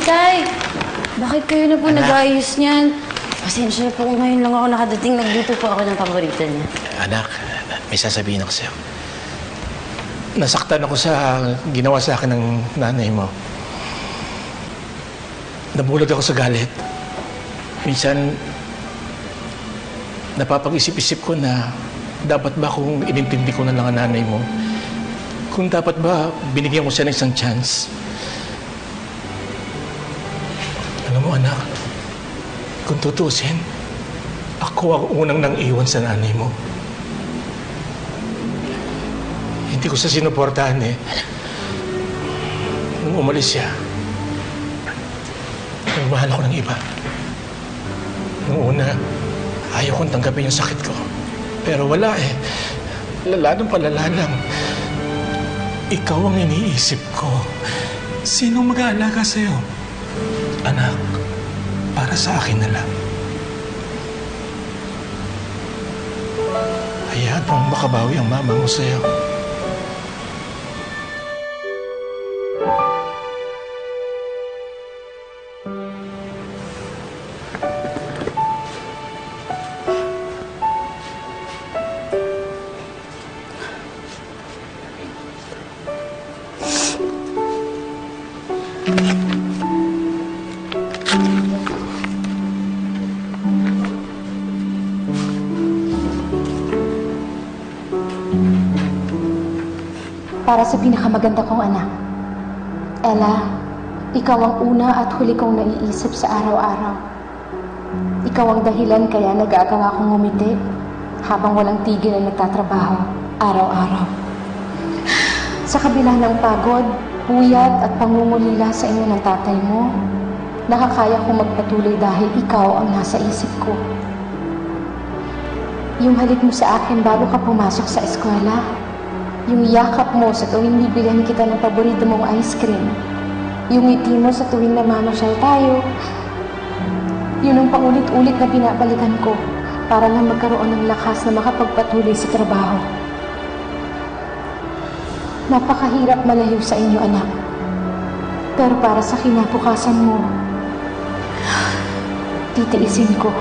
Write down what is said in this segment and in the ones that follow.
Tay! Bakit kayo na po nag-aayos niyan? Pasensya na po kung ngayon lang ako nakadating. Nagluto po ako ng paborito niya. Anak, may sasabihin ako sa'yo. Nasaktan ako sa ginawa sa akin ng nanay mo. Nabulag ako sa galit. Minsan, napapag-isip-isip ko na dapat ba kung inintindi ko na lang ang nanay mo? Kung dapat ba binigyan ko siya ng isang chance? Alam mo, anak, kung tutusin, ako ang unang nang iwan sa nanay mo. Hindi ko siya sinuportahan eh. Nung umalis siya, nagmahal ako ng iba. Nung una, ayaw kong tanggapin yung sakit ko. Pero wala eh. Lala ng palala lang. Ikaw ang iniisip ko. Sino mag-aalaga sa'yo? Anak, para sa akin na lang. Hayaan mong makabawi ang mama mo sa'yo. Para sa pinakamaganda kong anak. Ella, ikaw ang una at huli kong naiisip sa araw-araw. Ikaw ang dahilan kaya nag-aagang akong ngumiti habang walang tigil na nagtatrabaho araw-araw. Sa kabila ng pagod, puyat at pangungulila sa inyo ng tatay mo, nakakaya kong magpatuloy dahil ikaw ang nasa isip ko. Yung halik mo sa akin bago ka pumasok sa eskwela, yung yakap mo sa tuwing bibilihan kita ng paborito mong ice cream, yung ngiti mo sa tuwing namamasyal tayo, yun ang paulit-ulit na binabalikan ko para lang magkaroon ng lakas na makapagpatuloy sa trabaho. Napakahirap malayo sa inyo, anak. Pero para sa kinabukasan mo, titiisin ko.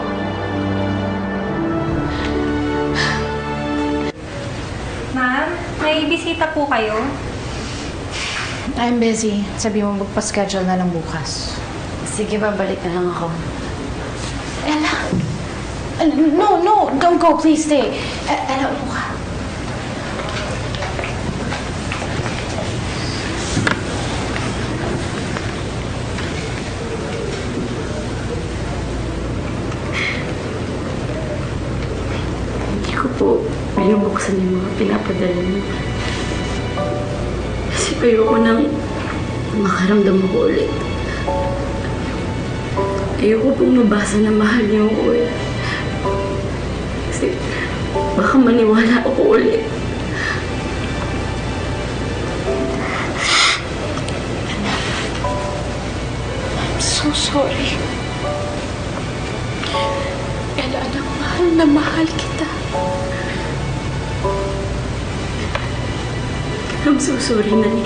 Ma'am, may bisita po kayo? I'm busy. Sabi mo magpa-schedule na lang bukas. Sige, babalik na lang ako. Ella! No! Don't go! Please stay! Ella, upo ka. Hindi ko po binubuksan yung mga pinapadala niyo. Kasi ayoko nang makaramdam ko ulit. Ayoko pong mabasa na mahal niyo ako eh. Kasi baka maniwala ako ulit. I'm so sorry. Ella, anak, mahal na mahal kita. I'm so sorry, Nay.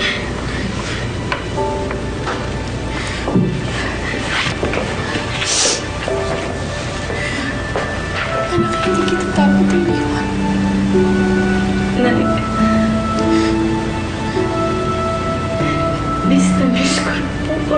Anak, hindi kita dapat iniwan. Nay. Please, na-miss ko po.